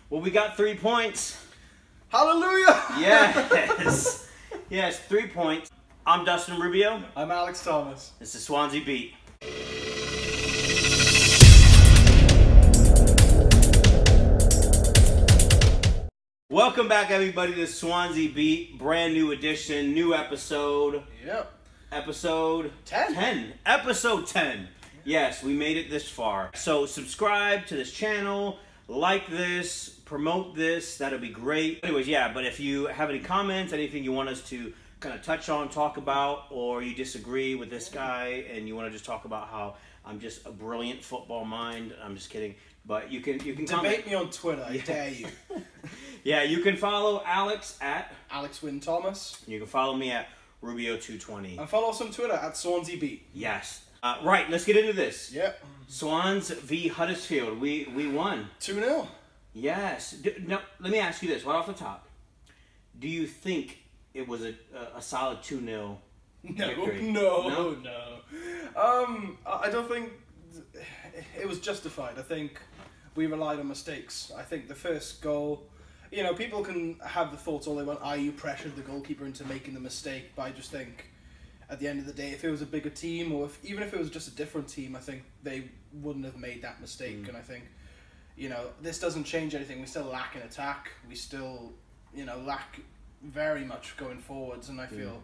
Well, we got 3 points. Hallelujah! Yes. Yes, 3 points. I'm Dustin Rubio. I'm Alex Thomas. This is Swansea Beat. Welcome back, everybody, to Swansea Beat. Brand new edition, new episode. Yep. Episode 10. Episode 10. Yes, we made it this far. So subscribe to this channel, like this, promote this. That'll be great. Anyways, yeah, but if you have any comments, anything you want us to kind of touch on, talk about, or you disagree with this guy and you want to just talk about how I'm just a brilliant football mind, I'm just kidding. But you can Debate comment. me on Twitter, I dare you. Yeah, you can follow Alex at Alex Wynn Thomas. You can follow me at Rubio220. And follow us on Twitter at Swansea Beat. Yes. Right, let's get into this. Yep. Swans v Huddersfield. We won. 2-0. Yes. Now, let me ask you this, right off the top. Do you think it was a solid 2-0 victory? No. I don't think it was justified. I think we relied on mistakes. I think the first goal, people can have the thoughts all they want. You pressured the goalkeeper into making the mistake, but I just think at the end of the day, if it was a bigger team, or even if it was just a different team, I think they wouldn't have made that mistake. And I think, this doesn't change anything. We still lack in attack. We still, lack very much going forwards. And I feel,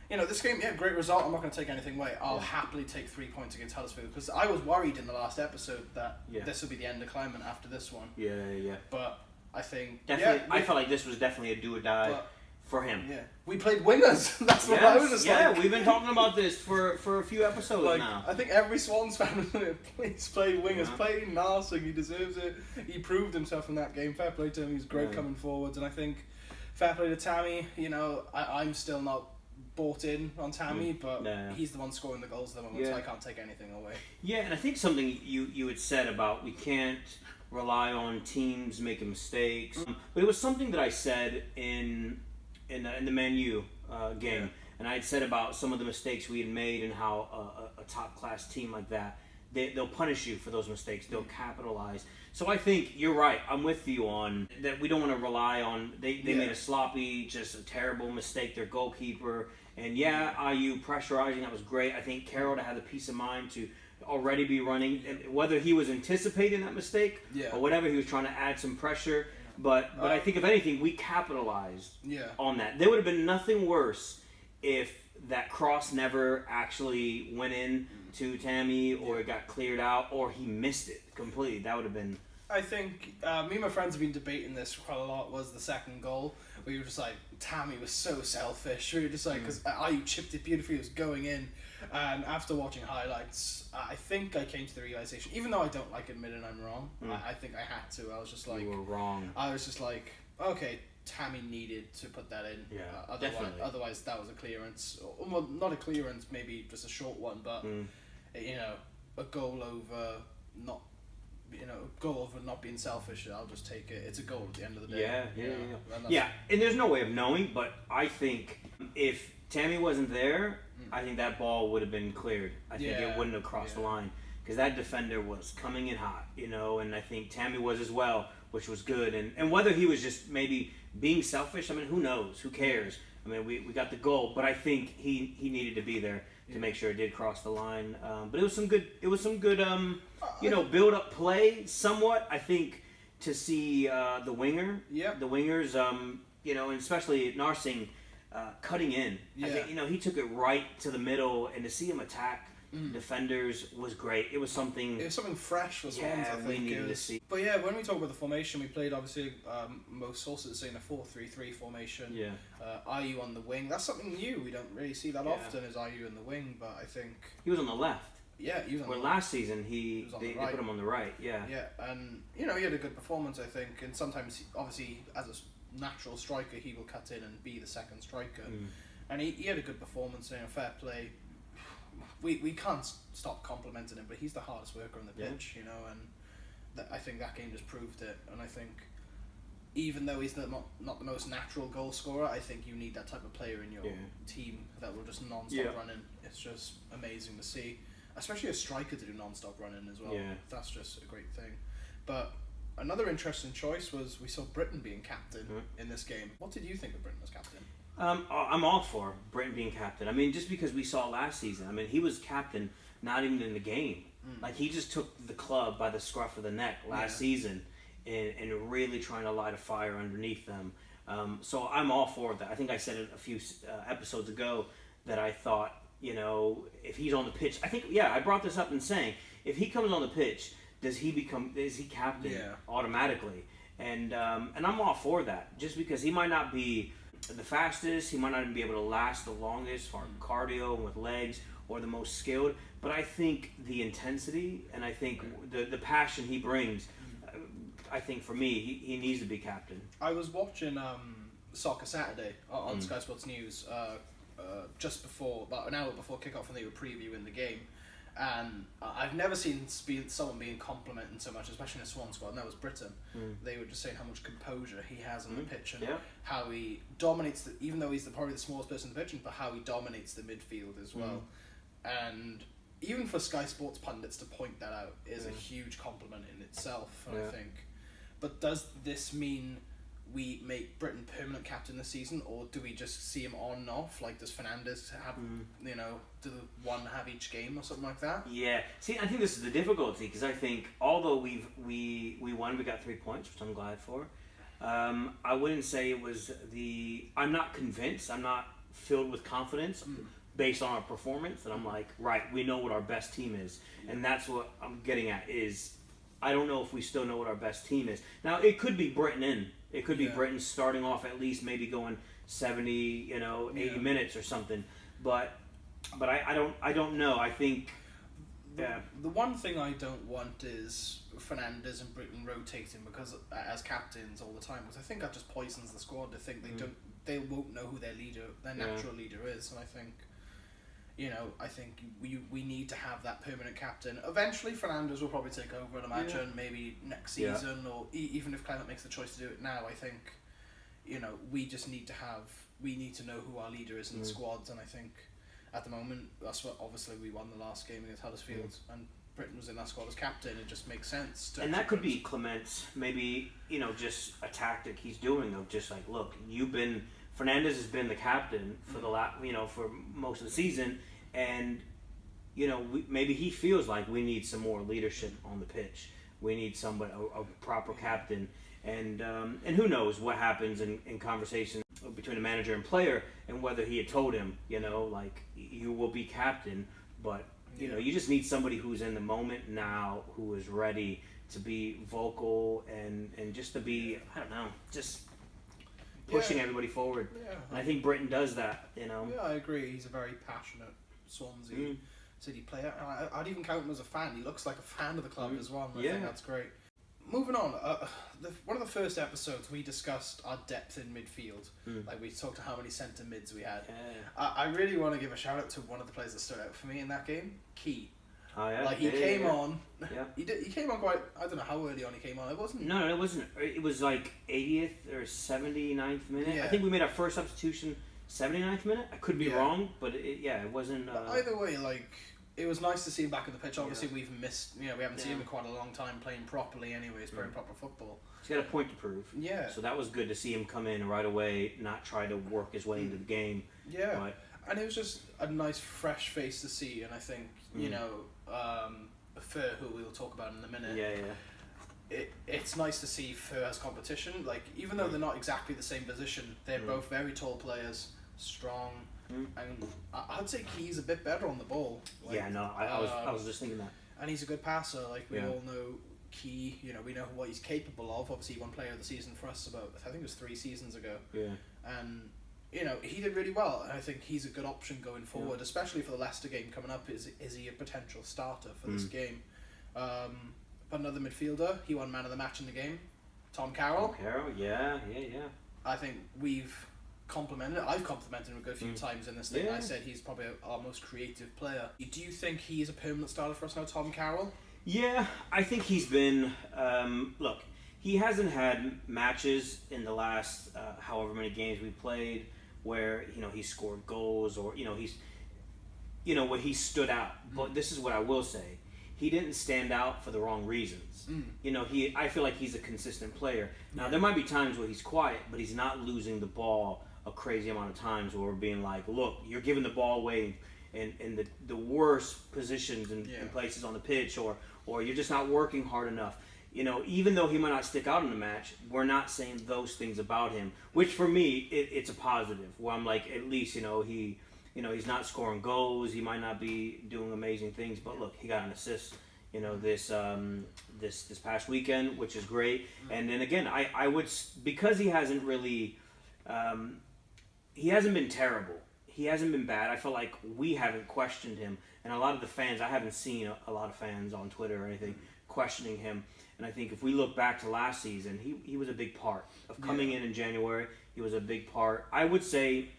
this game, great result. I'm not going to take anything away. I'll happily take 3 points against Huddersfield, because I was worried in the last episode that this would be the end of Clement after this one. Yeah. But I think definitely, I felt like this was definitely a do or die for him. Yeah, we played wingers. That's what I was just like. Yeah, we've been talking about this for a few episodes now. I think every Swans fan please play wingers. Play Narsing, he deserves it. He proved himself in that game. Fair play to him. He's great coming forwards, and I think fair play to Tammy. I'm still not bought in on Tammy, but he's the one scoring the goals at the moment, so I can't take anything away. Yeah, and I think something you had said about we can't rely on teams making mistakes, but it was something that I said in the Man U game, and I had said about some of the mistakes we had made and how a top class team like that, they'll punish you for those mistakes. They'll capitalize. So I think you're right. I'm with you on that. We don't want to rely on they made a sloppy, just a terrible mistake. Their goalkeeper, and IU pressurizing, that was great. I think Carroll to have the peace of mind to already be running, and whether he was anticipating that mistake or whatever, he was trying to add some pressure. But I think if anything, we capitalized on that. There would have been nothing worse if that cross never actually went in to Tammy, or it got cleared out, or he missed it completely. That would have been... I think me and my friends have been debating this quite a lot. Was the second goal? We were just like, Tammy was so selfish. We were just like, because IU chipped it beautifully, it was going in. And after watching highlights, I think I came to the realization, even though I don't like admitting I'm wrong, I think I had to. I was just like... You were wrong. I was just like, okay, Tammy needed to put that in. Yeah, otherwise that was a clearance. Well, not a clearance, maybe just a short one, but, a goal over not... goal over not being selfish, I'll just take it. It's a goal at the end of the day. Yeah, and there's no way of knowing, but I think if Tammy wasn't there, I think that ball would have been cleared. I think it wouldn't have crossed the line, because that defender was coming in hot, and I think Tammy was as well, which was good. And whether he was just maybe being selfish, I mean, who knows? Who cares? I mean, we got the goal, but I think he needed to be there to make sure it did cross the line. But it was some good build up play somewhat. I think to see the wingers, and especially Narsing cutting in. I think he took it right to the middle, and to see him attack defenders was great. It was something fresh for Swans, I think. We needed to see. But when we talk about the formation, we played, obviously, most sources are saying a 4-3-3 formation. IU on the wing. That's something new. We don't really see that often, is IU in the wing, but I think... He was on the left. Yeah, he was on the left. Last season, they put him on the right, Yeah, and, he had a good performance, I think, and sometimes, obviously, as a natural striker, he will cut in and be the second striker. And he had a good performance, fair play. We can't stop complimenting him, but he's the hardest worker on the pitch, and I think that game just proved it. And I think even though he's not the most natural goal scorer, I think you need that type of player in your team that will just non-stop running. It's just amazing to see, especially a striker to do non-stop running as well. That's just a great thing. But Another interesting choice was we saw Britain being captain in this game. What did you think of Britain as captain? I'm all for Britain being captain. I mean, just because we saw last season. I mean, he was captain not even in the game. Like, he just took the club by the scruff of the neck last season and really trying to light a fire underneath them. So I'm all for that. I think I said it a few episodes ago that I thought, if he's on the pitch, I think, I brought this up in saying, if he comes on the pitch, is he captain automatically? And I'm all for that, just because he might not be the fastest, he might not even be able to last the longest for cardio and with legs, or the most skilled, but I think the intensity and I think the passion he brings, I think for me, he needs to be captain. I was watching Soccer Saturday on Sky Sports News just before, about an hour before kickoff, and they were previewing the game. And I've never seen someone being complimented so much, especially in a Swan squad, and that was Britain. They were just saying how much composure he has on the pitch, and how he dominates, even though he's probably the smallest person in the pitch, but how he dominates the midfield as well. And even for Sky Sports pundits to point that out is a huge compliment in itself, I think. But does this mean we make Britain permanent captain this season, or do we just see him on and off? Like, does Fernandes have, do one have each game or something like that? Yeah. See, I think this is the difficulty, because I think although we won, we got 3 points, which I'm glad for. I wouldn't say it was I'm not convinced. I'm not filled with confidence based on our performance. And I'm like, right, we know what our best team is, and that's what I'm getting at. Is I don't know if we still know what our best team is. Now, it could be Britain in. It could be Britain starting off at least maybe going 70, 80 minutes or something. But I don't know. I think the one thing I don't want is Fernandes and Britain rotating because as captains all the time, because I think that just poisons the squad. I think they won't know who their natural leader is, and I think we need to have that permanent captain. Eventually, Fernandes will probably take over, I'd imagine, maybe next season, or even if Clement makes the choice to do it now. I think, we just need to know who our leader is in the squads, and I think at the moment, that's what, obviously, we won the last game against Huddersfield, and Britain was in that squad as captain. It just makes sense. And that could be Clement's, maybe, just a tactic he's doing of just like, look, Fernandes has been the captain for for most of the season, and maybe he feels like we need some more leadership on the pitch. We need somebody, a proper captain, and who knows what happens in conversation between the manager and player, and whether he had told him, like, you will be captain, but you just need somebody who's in the moment now, who is ready to be vocal and just to be, I don't know, just pushing everybody forward. And I think Britain does that, Yeah, I agree. He's a very passionate Swansea City player. And I'd even count him as a fan. He looks like a fan of the club as well. And I think that's great. Moving on, one of the first episodes we discussed our depth in midfield. Like, we talked to how many centre mids we had. I really want to give a shout out to one of the players that stood out for me in that game, Key. Oh, yeah. Like, he came on. He came on quite. I don't know how early on he came on. It wasn't. No, it wasn't. It was like 80th or 79th minute. I think we made our first substitution 79th minute. I could be wrong, but it wasn't. Either way, like, it was nice to see him back in the pitch. Obviously, we've missed. We haven't seen him in quite a long time playing properly. Anyways, playing proper football. He's got a point to prove. Yeah. So that was good to see him come in right away, not try to work his way into the game. Yeah. But, and it was just a nice, fresh face to see, and I think Fur, who we'll talk about in a minute. It's nice to see Fur as competition. Like, even though they're not exactly the same position, they're both very tall players, strong, and I'd say Key's a bit better on the ball. Like, I was just thinking that. And he's a good passer. Like, we all know Key. We know what he's capable of. Obviously, he won Player of the Season for us about, I think it was 3 seasons ago. Yeah. And he did really well, and I think he's a good option going forward, especially for the Leicester game coming up. Is he a potential starter for this game? But another midfielder, he won Man of the Match in the game, Tom Carroll. Yeah. I think I've complimented him a good few times in this thing. I said he's probably our most creative player. Do you think he is a permanent starter for us now, Tom Carroll? Yeah, I think he's been. Look, he hasn't had matches in the last however many games we played where he scored goals or he's where he stood out. But this is what I will say: he didn't stand out for the wrong reasons. You know, I feel like he's a consistent player. Now, there might be times where he's quiet, but he's not losing the ball a crazy amount of times where we're being like, look, you're giving the ball away in the worst positions and places on the pitch, or you're just not working hard enough. You know, even though he might not stick out in the match, we're not saying those things about him, which for me, it's a positive, where I'm like, at least, he's not scoring goals, he might not be doing amazing things, but look, he got an assist, this past weekend, which is great. And then again, I would, because he hasn't really, he hasn't been terrible. He hasn't been bad. I feel like we haven't questioned him. And a lot of the fans, I haven't seen a lot of fans on Twitter or anything questioning him. And I think if we look back to last season, he was a big part of coming in January. He was a big part. I would say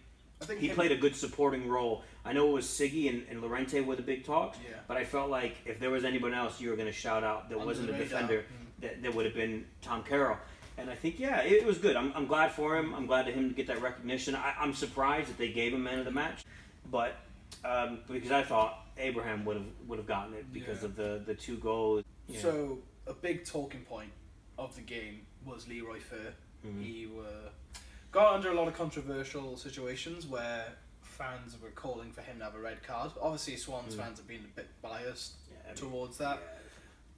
he played a good supporting role. I know it was Siggy and Llorente were the big talks, but I felt like if there was anyone else you were going to shout out that wasn't a defender, that would have been Tom Carroll. And I think, it was good. I'm glad for him. I'm glad to him to get that recognition. I'm surprised that they gave him man of the match, but because I thought Abraham would have gotten it because of the 2 goals. So a big talking point of the game was Leroy Fer. He got under a lot of controversial situations where fans were calling for him to have a red card. Obviously, Swans fans have been a bit biased towards that,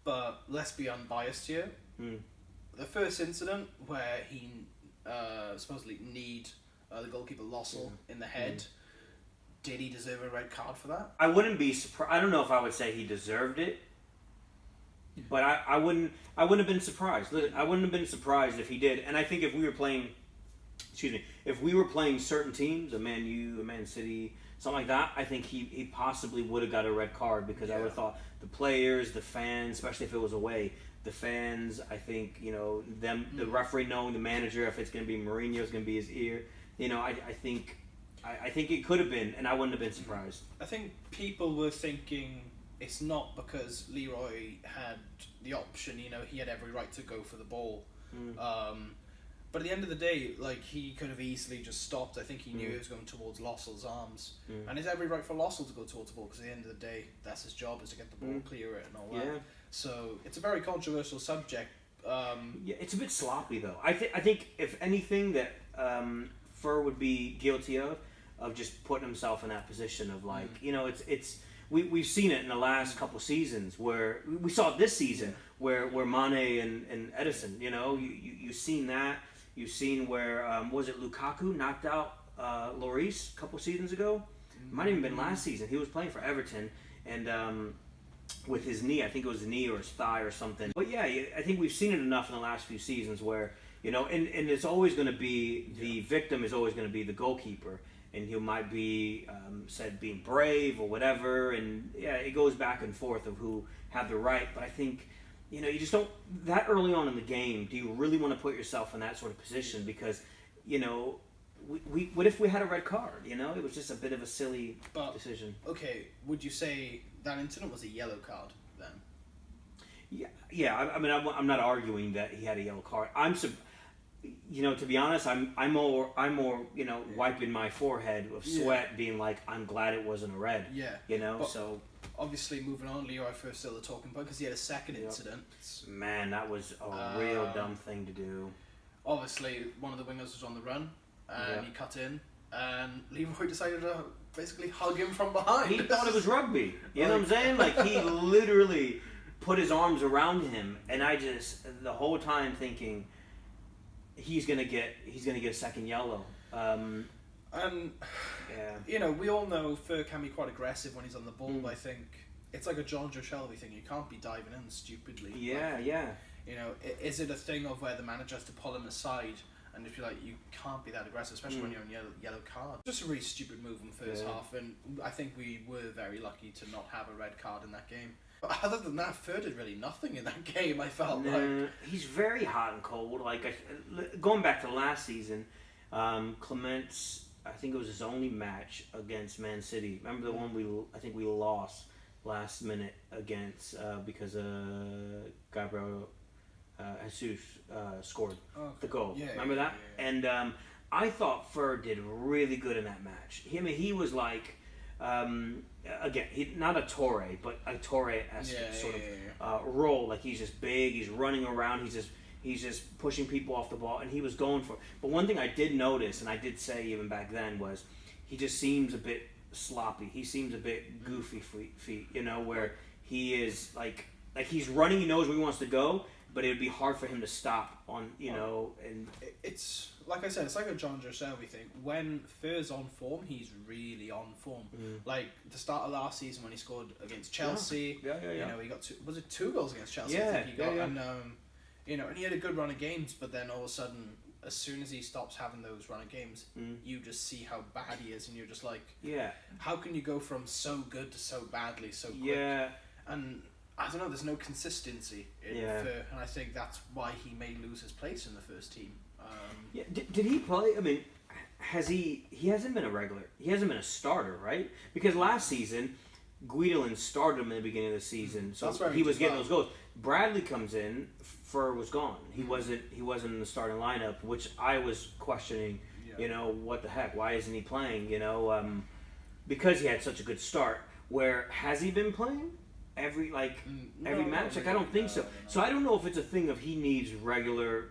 but let's be unbiased here. The first incident where he supposedly kneed the goalkeeper Lossell in the head, did he deserve a red card for that? I wouldn't be surprised. I don't know if I would say he deserved it, but I wouldn't have been surprised. I wouldn't have been surprised if he did. And I think if we were playing, if we were playing certain teams, a Man U, a Man City, something like that, I think he possibly would have got a red card because I would have thought the players, the fans, especially if it was away, the fans, I think, the referee knowing the manager, if it's going to be Mourinho, it's going to be his ear. I think it could have been, and I wouldn't have been surprised. I think people were thinking it's not because Leroy had the option, he had every right to go for the ball. But at the end of the day, he could have easily just stopped. I think he knew he was going towards Lossell's arms. And it's every right for Lossell to go towards the ball because at the end of the day, that's his job, is to get the ball, clear it and all that. So it's a very controversial subject. It's a bit sloppy though. I think if anything that Fur would be guilty of just putting himself in that position of we've seen it in the last couple seasons where we saw it this season where Mane and Edison, you've seen that. You've seen where was it Lukaku knocked out Lloris a couple seasons ago? It might have even been last season. He was playing for Everton and with his knee, I think it was his knee or his thigh or something. But I think we've seen it enough in the last few seasons where and it's always going to be the victim is always going to be the goalkeeper. And he might be said being brave or whatever, and it goes back and forth of who have the right. But I think, you just don't that early on in the game. Do you really want to put yourself in that sort of position? Because, we what if we had a red card? It was just a bit of a silly decision. Okay, would you say that incident was a yellow card then? Yeah. I mean, I'm not arguing that he had a yellow card. To be honest, I'm more wiping my forehead of sweat, being like, I'm glad it wasn't a red. So obviously moving on, Leroy first still the talking point because he had a second incident. Man, that was a real dumb thing to do. Obviously, one of the wingers was on the run and he cut in, and Leroy decided to basically hug him from behind. He thought it was rugby. You know what I'm saying? Like he literally put his arms around him, and I just the whole time thinking, he's gonna get a second yellow. We all know Fur can be quite aggressive when he's on the ball. But I think it's like a John Joe Shelby thing. You can't be diving in stupidly. Is it a thing of where the manager has to pull him aside and if you're like, you can't be that aggressive, especially when you're on yellow card. Just a really stupid move in the first half, and I think we were very lucky to not have a red card in that game. But other than that, Fur did really nothing in that game, I felt like. He's very hot and cold. Going back to last season, Clement's, I think it was his only match against Man City. Remember the one we lost last minute against because Gabriel Jesus scored the goal. Remember that? Yeah. And I thought Fur did really good in that match. He was like, Again, he not a Torre, but a Torre-esque sort of role. Like he's just big, he's running around, he's just pushing people off the ball, and he was going for it. But one thing I did notice, and I did say even back then, was he just seems a bit sloppy. He seems a bit goofy feet, where he is like he's running, he knows where he wants to go, but it would be hard for him to stop on, and it's like I said, it's like a John Joselvi thing. When Fur's on form, he's really on form. Like the start of last season when he scored against Chelsea, yeah. He got two goals against Chelsea. Yeah, I think he got, yeah. and and he had a good run of games, but then all of a sudden, as soon as he stops having those run of games, you just see how bad he is, and you're just like, how can you go from so good to so badly so quick? Yeah, and I don't know. There's no consistency in Fur, and I think that's why he may lose his place in the first team. Did he play? I mean, he hasn't been a regular. He hasn't been a starter, right? Because last season, Guidelin started him in the beginning of the season, so he was getting those goals. Bradley comes in, Fur was gone. He wasn't in the starting lineup, which I was questioning. What the heck? Why isn't he playing? Because he had such a good start. Where has he been playing? Every match? I don't think so. So I don't know if it's a thing of he needs regular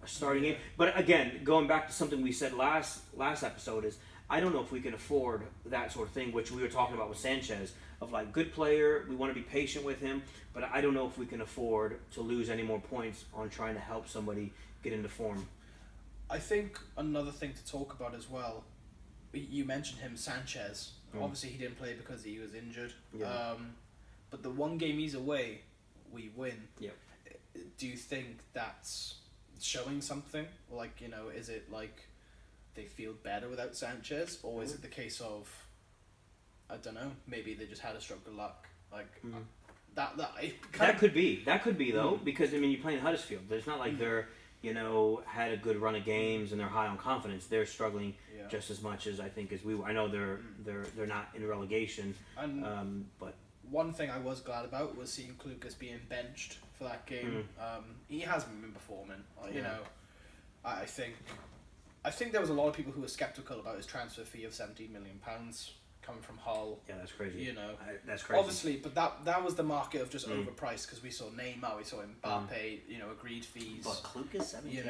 starting game. But again, going back to something we said last episode is I don't know if we can afford that sort of thing, which we were talking about with Sanchez, of like good player, we want to be patient with him, but I don't know if we can afford to lose any more points on trying to help somebody get into form. I think another thing to talk about as well, you mentioned him, Sanchez. Obviously he didn't play because he was injured. But the one game he's away, we win. Do you think that's showing something? Like, is it like they feel better without Sanchez? Or is it the case of, I don't know, maybe they just had a stroke of luck? Like, that could be. That could be, though, because, I mean, you're playing Huddersfield. It's not like they're, had a good run of games and they're high on confidence. They're struggling just as much as I think as we were. I know they're not in relegation, but one thing I was glad about was seeing Klukas being benched for that game. He hasn't been performing. I think there was a lot of people who were sceptical about his transfer fee of £17 million coming from Hull. Yeah, that's crazy. That's crazy. Obviously, but that was the market of just overpriced because we saw Neymar, we saw Mbappe, agreed fees. But Klukas, 17?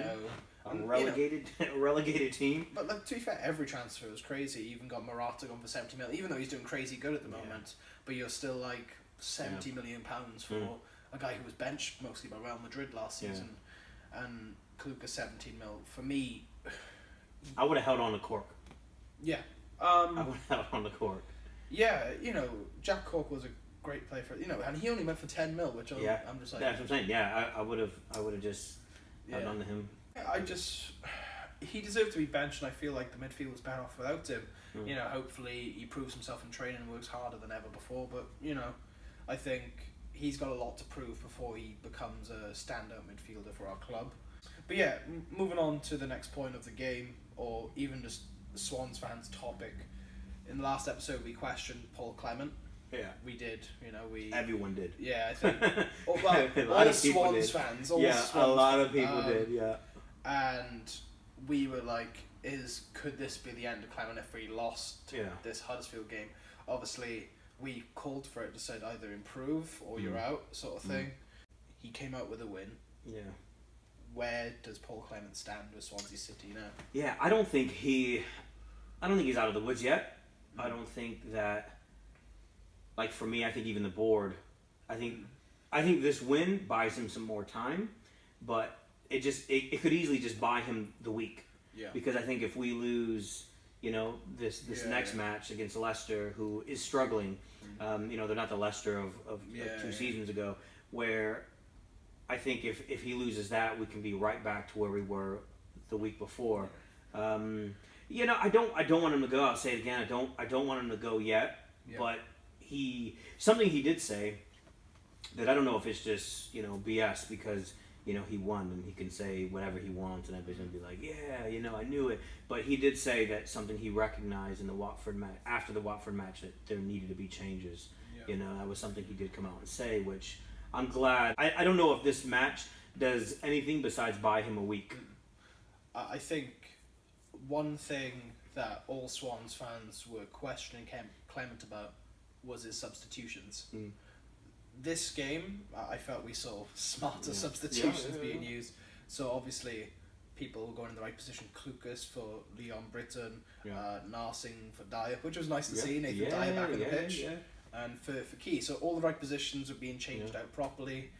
A relegated team. But to be fair, every transfer was crazy. You even got Morata going for 70 million, even though he's doing crazy good at the moment. But you're still like £70 million for a guy who was benched mostly by Real Madrid last season, and Klukas 17 mil. For me, I would have held on to Cork. Yeah. I would have held on to Cork. Yeah, Jack Cork was a great player for and he only went for 10 mil, which I'm just like. That's what I'm saying. Yeah, I would have just held on to him. He deserved to be benched, and I feel like the midfield was better off without him. Hopefully he proves himself in training and works harder than ever before. But I think he's got a lot to prove before he becomes a standout midfielder for our club. But yeah, moving on to the next point of the game, or even just the Swans fans topic. In the last episode, we questioned Paul Clement. Yeah, we did. Everyone did. Yeah, I think. All the Swans fans. A lot of people did. Yeah, and we were like, could this be the end of Clement if we lost this Huddersfield game? Obviously, we called for it to say either improve or you're out, sort of thing. He came out with a win. Yeah. Where does Paul Clement stand with Swansea City now? Yeah, I don't think he's out of the woods yet. I don't think that. Like for me, I think even the board, I think this win buys him some more time, but it could easily just buy him the week. Yeah. Because I think if we lose, this next match against Leicester, who is struggling, they're not the Leicester of 2 seasons ago, where I think if he loses that, we can be right back to where we were the week before. I don't want him to go. I'll say it again. I don't want him to go yet. Yeah. But something he did say that I don't know if it's just BS because he won and he can say whatever he wants and everybody's gonna be like, yeah, I knew it. But he did say that something he recognized in the Watford match after the Watford match that there needed to be changes. Yeah. That was something he did come out and say, which I'm glad. I don't know if this match does anything besides buy him a week. I think one thing that all Swans fans were questioning Clement about was his substitutions. Mm. This game, I felt we saw smarter Yeah. substitutions Yeah. being used. So obviously, people going in the right position. Klukas for Leon Britton, Narsing for Dyer, which was nice to see. Nathan Dyer back on the pitch. Yeah. And for Key. So all the right positions were being changed out properly.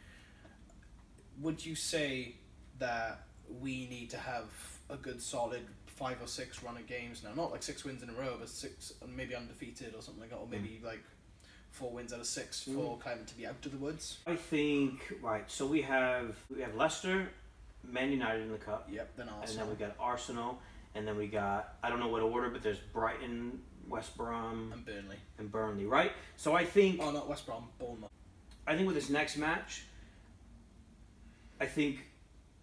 Would you say that we need to have a good solid 5 or 6 run of games now? Not like 6 wins in a row, but 6 and maybe undefeated or something like that, or maybe like 4 wins out of 6 for Clement to be out of the woods. I think so. We have Leicester, Man United in the cup. Yep. Then Arsenal. And then we got Arsenal, and then we got, I don't know what order, but there's Brighton, West Brom, and Burnley, right? So I think. Oh, not West Brom, Bournemouth. I think with this next match, I think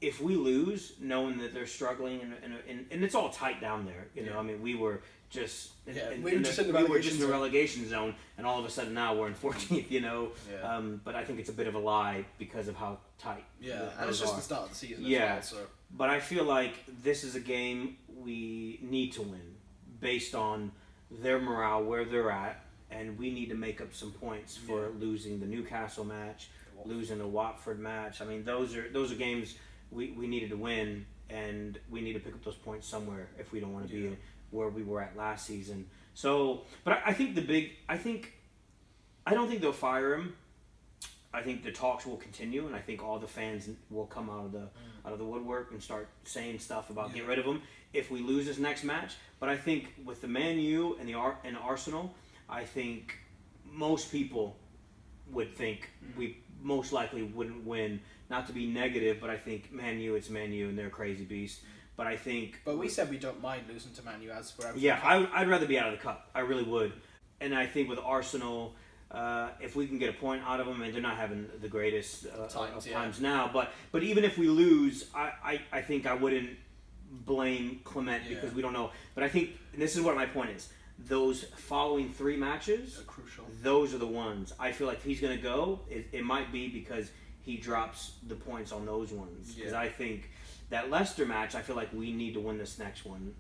if we lose, knowing that they're struggling and it's all tight down there, you know. I mean, we were just in the relegation zone, and all of a sudden now we're in 14th, you know. Yeah. But I think it's a bit of a lie because of how tight. And it's just the start of the season. Yeah. As well, so. But I feel like this is a game we need to win based on their morale, where they're at, and we need to make up some points for losing the Newcastle match, losing the Watford match. I mean, those are games we needed to win, and we need to pick up those points somewhere if we don't want to be where we were at last season. So, but I think I don't think they'll fire him. I think the talks will continue, and I think all the fans will come out of the woodwork and start saying stuff about get rid of him if we lose this next match. But I think with the Man U and Arsenal, I think most people would think we most likely wouldn't win. Not to be negative, but I think Man U, it's Man U, and they're a crazy beast. But I think. But we said we don't mind losing to Man U as for everything. Yeah, I'd rather be out of the cup. I really would. And I think with Arsenal, if we can get a point out of them, and they're not having the greatest times now, but even if we lose, I think I wouldn't blame Clement because we don't know. But I think, and this is what my point is, those following 3 matches, are crucial. Those are the ones. I feel like if he's going to go, it might be because he drops the points on those ones. Because I think that Leicester match, I feel like we need to win this next one.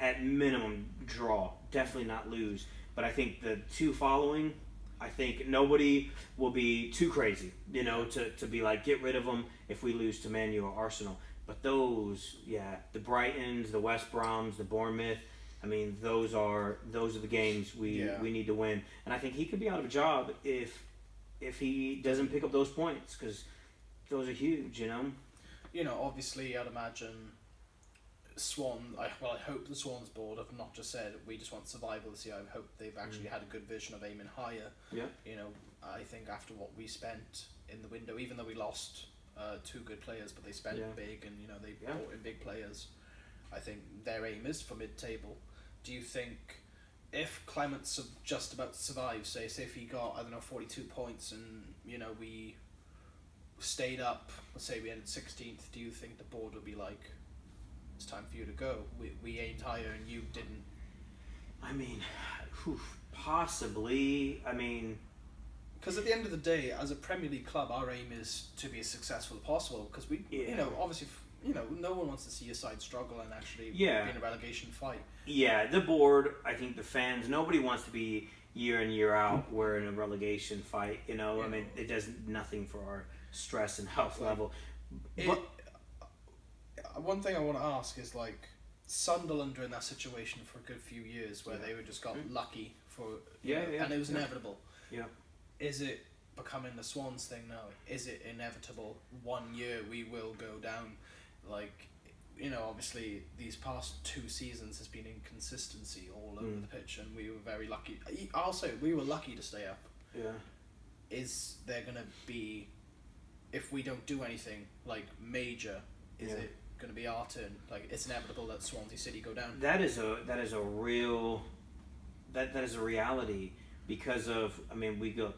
At minimum, draw. Definitely not lose. But I think the 2 following, I think nobody will be too crazy, you know, to be like, get rid of them if we lose to Man U or Arsenal. But those, the Brightons, the West Broms, the Bournemouth, I mean, those are the games we need to win. And I think he could be out of a job if he doesn't pick up those points, because those are huge, you know. You know, obviously, I'd imagine I hope the Swans board have not just said we just want survival this year. I hope they've actually had a good vision of aiming higher. Yeah. You know, I think after what we spent in the window, even though we lost 2 good players, but they spent big, and you know they brought in big players. I think their aim is for mid-table. Do you think if Clement's just about to survive, say if he got 42 points, and you know we stayed up, let's say we ended 16th, do you think the board would be like, it's time for you to go? We aimed higher and you didn't. I mean, possibly. I mean, because at the end of the day, as a Premier League club, our aim is to be as successful as possible. Because you know, obviously, you know, no one wants to see your side struggle and actually be in a relegation fight. Yeah, the board, I think the fans, nobody wants to be year in, year out, we're in a relegation fight, you know. I mean, it does nothing for our stress and health level. But one thing I want to ask is, like, Sunderland were in that situation for a good few years where they were just got lucky for and it was inevitable. Yeah. Is it becoming the Swans thing now? Is it inevitable? 1 year we will go down. Like, you know, obviously these past 2 seasons has been inconsistency all over the pitch, and we were very lucky. I'll say we were lucky to stay up. Yeah. Is there gonna be, if we don't do anything like major, is it going to be our turn? Like, it's inevitable that Swansea City go down. That is a reality, because of, I mean, we got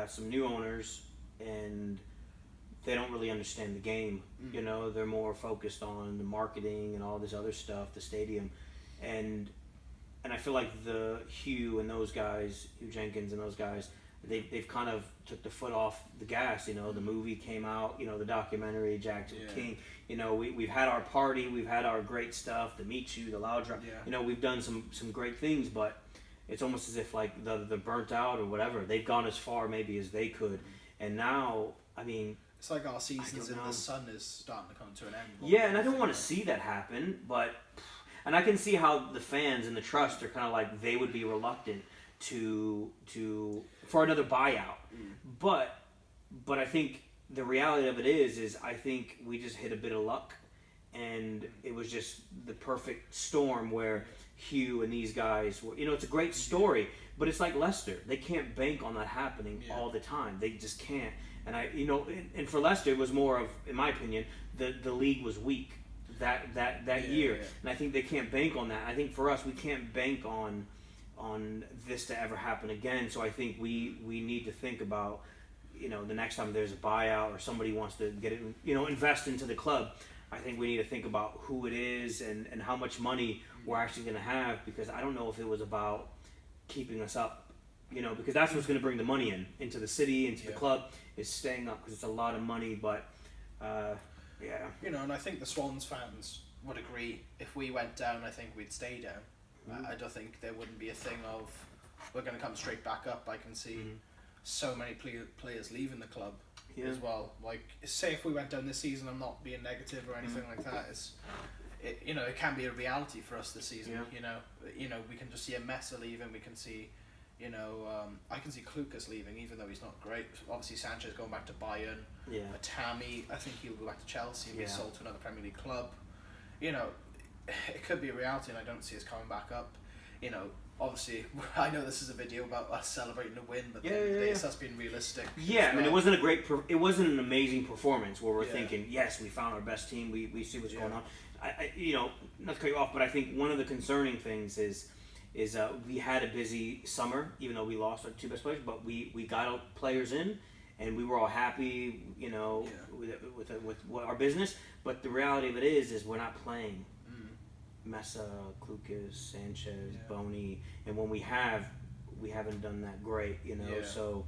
some new owners, and they don't really understand the game. You know, they're more focused on the marketing and all this other stuff, the stadium, and I feel like Hugh Jenkins and those guys, they've kind of took the foot off the gas. You know, the movie came out, you know, the documentary, Jack King. You know, we've had our party, we've had our great stuff, the Meet You, the Loud Drive. You know, we've done some great things, but it's almost as if like they're burnt out or whatever. They've gone as far maybe as they could, and now I mean. It's like our seasons in the sun is starting to come to an end. Yeah, and I don't want to see that happen, and I can see how the fans and the trust are kind of like they would be reluctant for another buyout, but I think the reality of it is I think we just hit a bit of luck, and it was just the perfect storm where Hugh and these guys were. It's a great story, but it's like Leicester. They can't bank on that happening all the time. They just can't. And and for Leicester, it was more of, in my opinion, the league was weak that year, and I think they can't bank on that. I think for us, we can't bank on this to ever happen again. So I think we need to think about, the next time there's a buyout or somebody wants to get it, invest into the club. I think we need to think about who it is and how much money we're actually going to have, because I don't know if it was about keeping us up. Because that's what's going to bring the money into the city, into the club, is staying up, because it's a lot of money. But yeah, and I think the Swans fans would agree. If we went down, I think we'd stay down. I don't think there wouldn't be a thing of we're going to come straight back up. I can see so many players leaving the club as well. Like, say if we went down this season, I'm not being negative or anything like that. It can be a reality for us this season. We can just see a Messer leaving. We can see. I can see Klukas leaving, even though he's not great. Obviously, Sanchez going back to Bayern. Yeah. Tammy, I think he'll go back to Chelsea and be sold to another Premier League club. It could be a reality, and I don't see us coming back up. Obviously, I know this is a video about us celebrating a win, but it's us being realistic. Yeah, I mean, it wasn't it wasn't an amazing performance where we're thinking, yes, we found our best team. We see what's going on. Not to cut you off, but I think one of the concerning things is we had a busy summer, even though we lost our two best players, but we got our players in, and we were all happy, with our business. But the reality of it is we're not playing Mesa, Klukas, Sanchez, Boney, and when we haven't done that great, So,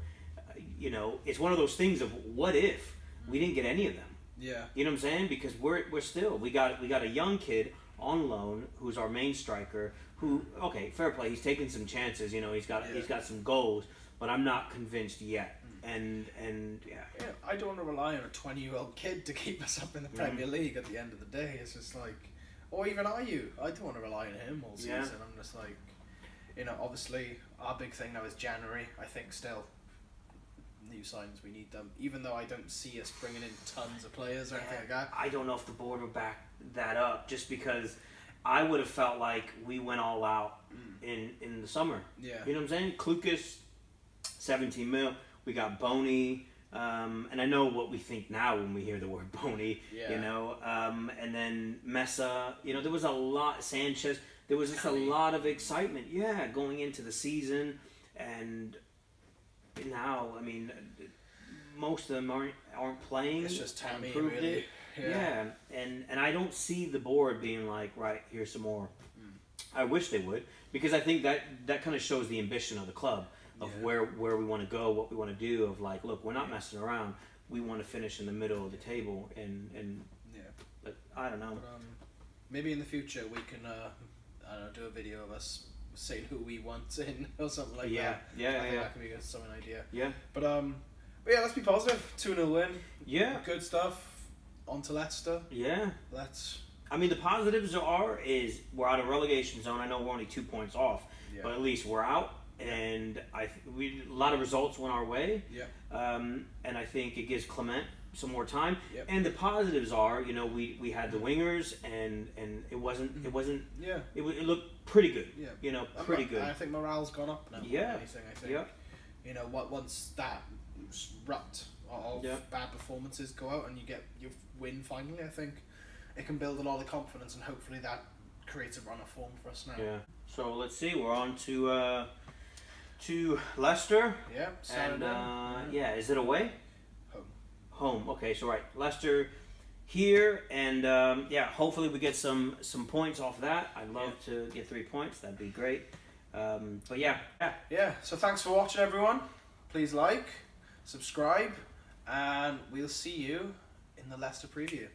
it's one of those things of what if we didn't get any of them? Yeah. You know what I'm saying? Because we're still we got a young kid on loan who's our main striker. Who, okay, fair play. He's taking some chances. He's got some goals, but I'm not convinced yet. And I don't want to rely on a 20-year-old kid to keep us up in the Premier League. At the end of the day, it's just like, or even I don't want to rely on him all season. I'm just like, obviously our big thing now is January. I think still new signs, we need them. Even though I don't see us bringing in tons of players or anything like that. I don't know if the board will back that up, just because I would have felt like we went all out in the summer. Yeah. You know what I'm saying? Klukas, 17 mil. We got Boney. And I know what we think now when we hear the word Boney. Yeah. And then Mesa. There was a lot. Sanchez. There was just a lot of excitement. Yeah, going into the season, and now, I mean, most of them aren't playing. It's just Tammy, really. Yeah, and I don't see the board being like, right, here's some more. I wish they would, because I think that kind of shows the ambition of the club, of where we want to go, what we want to do, of like, look, we're not messing around. We want to finish in the middle of the table, and but I don't know. But, maybe in the future we can do a video of us saying who we want in or something like that. I think that can be an idea. Yeah. But let's be positive. 2-0 win. Yeah. Good stuff. On to Leicester. Yeah. I mean, the positives is we're out of relegation zone. I know we're only 2 points off, but at least we're out, and a lot of results went our way. Yeah. And I think it gives Clement some more time. Yep. And the positives are, we had the wingers, and it wasn't. Yeah. It looked pretty good. Yeah. Pretty good. I think morale's gone up now. Yeah. Anything, I think. Yeah. Once that rut of bad performances go out and you win finally, I think it can build a lot of confidence, and hopefully that creates a run of form for us now. Yeah. So let's see. We're on to Leicester. Yeah. Saturday. And is it away? Home. Okay. So right, Leicester here, and hopefully we get some points off that. I'd love to get 3 points. That'd be great. But yeah. So thanks for watching, everyone. Please like, subscribe, and we'll see you in the Leicester preview.